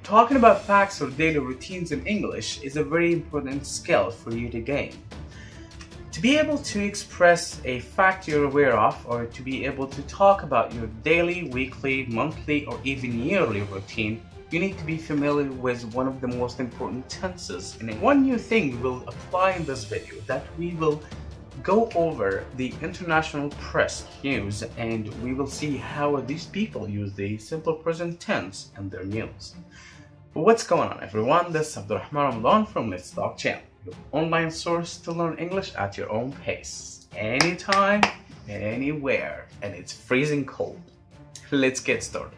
Talking about facts or daily routines in English is a very important skill for you to gain. To be able to express a fact you're aware of, or to be able to talk about your daily, weekly, monthly, or even yearly routine, you need to be familiar with one of the most important tenses. And one new thing we will apply in this video, that we will go over the international press news and we will see how these people use the simple present tense in their news. What's going on, everyone? This is Ramadan from Let's Talk channel, your online source to learn English at your own pace, anytime, anywhere, and it's freezing cold. Let's get started.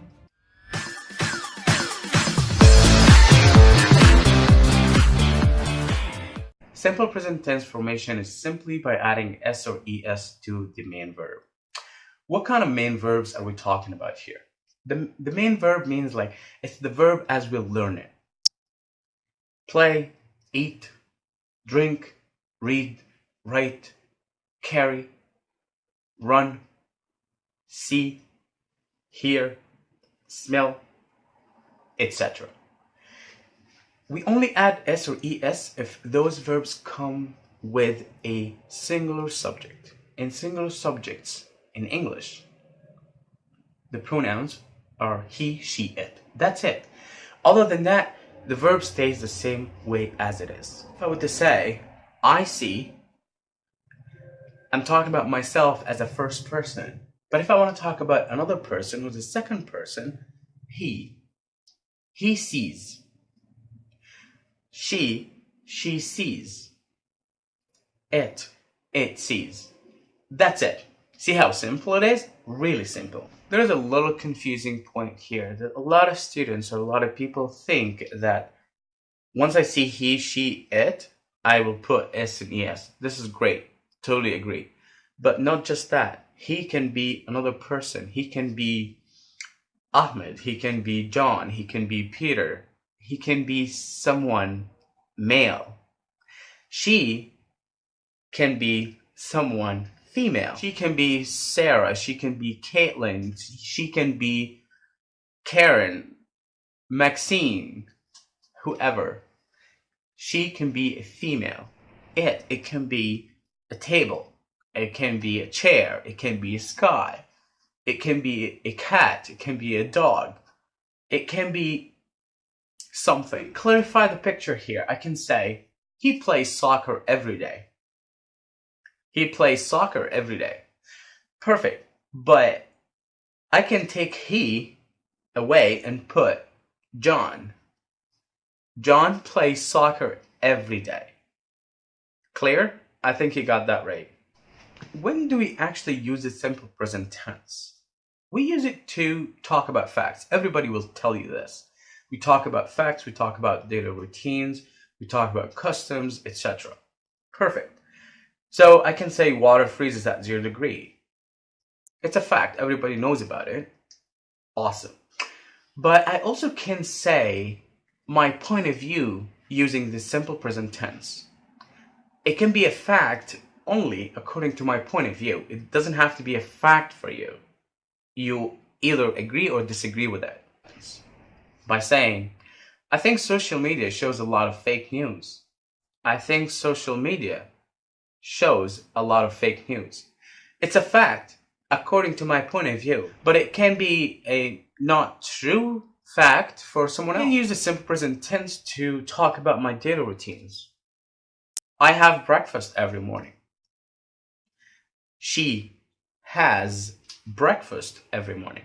Simple present tense formation is simply by adding s or es to the main verb. What kind of main verbs are we talking about here? The main verb means like it's the verb as we'll learn it. Play, eat, drink, read, write, carry, run, see, hear, smell, etc. We only add s or es if those verbs come with a singular subject. In singular subjects in English, the pronouns are he, she, it. That's it. Other than that, the verb stays the same way as it is. If I were to say, I see, I'm talking about myself as a first person. But if I want to talk about another person who's a second person, he sees. She sees. It sees. That's it. See how simple it is? Really simple. There's a little confusing point here that a lot of students or a lot of people think that once I see he, she, it, I will put s and es. This is great. Totally agree. But not just that. He can be another person. He can be Ahmed. He can be John. He can be Peter. He can be someone male. She can be someone female. She can be Sarah. She can be Caitlin. She can be Karen, Maxine, whoever. She can be a female. It can be a table. It can be a chair. It can be a sky. It can be a cat. It can be a dog. It can be something. Clarify the picture here. I can say, he plays soccer every day. He plays soccer every day. Perfect. But I can take he away and put John. John plays soccer every day. Clear? I think you got that right. When do we actually use the simple present tense? We use it to talk about facts. Everybody will tell you this. We talk about facts, we talk about daily routines, we talk about customs, etc. Perfect. So I can say water freezes at 0 degrees. It's a fact. Everybody knows about it. Awesome. But I also can say my point of view using the simple present tense. It can be a fact only according to my point of view. It doesn't have to be a fact for you. You either agree or disagree with it. By saying, I think social media shows a lot of fake news. I think social media shows a lot of fake news. It's a fact according to my point of view, but it can be a not true fact for someone else. I can use the simple present tense to talk about my daily routines. I have breakfast every morning. She has breakfast every morning.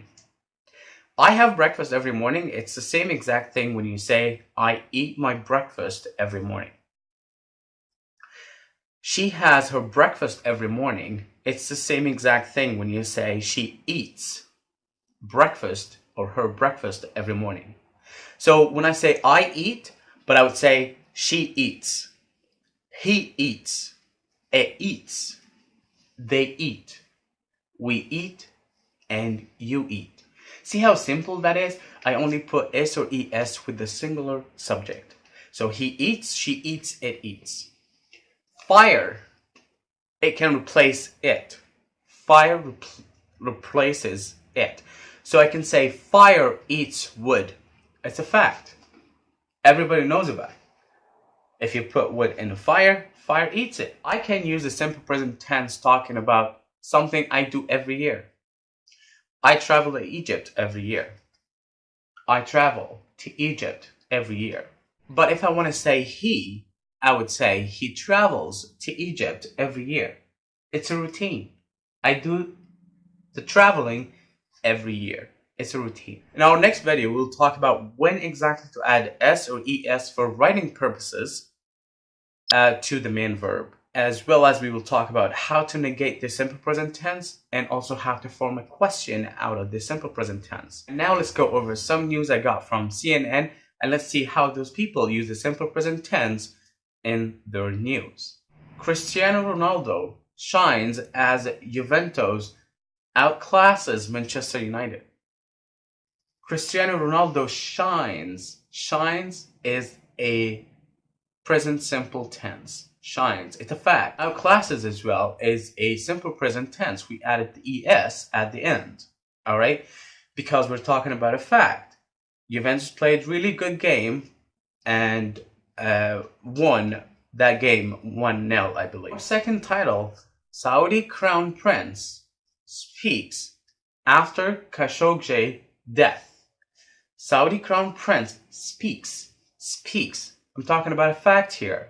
I have breakfast every morning. It's the same exact thing when you say, I eat my breakfast every morning. She has her breakfast every morning. It's the same exact thing when you say she eats breakfast or her breakfast every morning. So when I say I eat, but I would say she eats, he eats, it eats, they eat, we eat, and you eat. See how simple that is? I only put s or es with the singular subject. So he eats, she eats, it eats. Fire, it can replace it. Fire replaces it. So I can say fire eats wood. It's a fact. Everybody knows about it. If you put wood in the fire, fire eats it. I can use the simple present tense talking about something I do every year. I travel to Egypt every year. I travel to Egypt every year. But if I want to say he, I would say he travels to Egypt every year. It's a routine. I do the traveling every year. It's a routine. In our next video, we'll talk about when exactly to add s or es for writing purposes to the main verb, as well as we will talk about how to negate the simple present tense and also how to form a question out of the simple present tense. And now let's go over some news I got from CNN, and let's see how those people use the simple present tense in their news. Cristiano Ronaldo shines as Juventus outclasses Manchester United. Cristiano Ronaldo shines. Shines is a present simple tense. Shines. It's a fact. Outclasses as well is a simple present tense. We added the es at the end. Alright? Because we're talking about a fact. Juventus played really good game and won that game 1-0, I believe. Our second title, Saudi Crown Prince speaks after Khashoggi death. Saudi Crown Prince speaks. I'm talking about a fact here.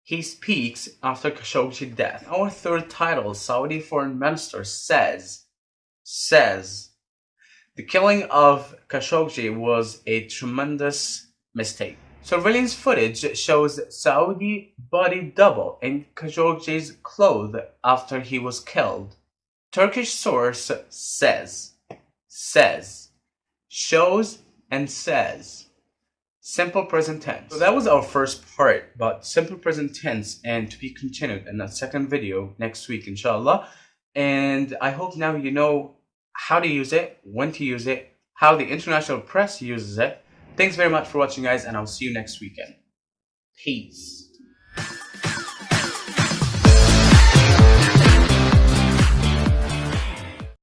He speaks after Khashoggi death. Our third title, Saudi Foreign Minister says, the killing of Khashoggi was a tremendous mistake. Surveillance footage shows Saudi body double in Khashoggi's clothes after he was killed. Turkish source says, shows and says. Simple present tense. So that was our first part about simple present tense, and to be continued in the second video next week, inshallah. And I hope now you know how to use it, when to use it, how the international press uses it. Thanks very much for watching, guys, and I'll see you next weekend. Peace.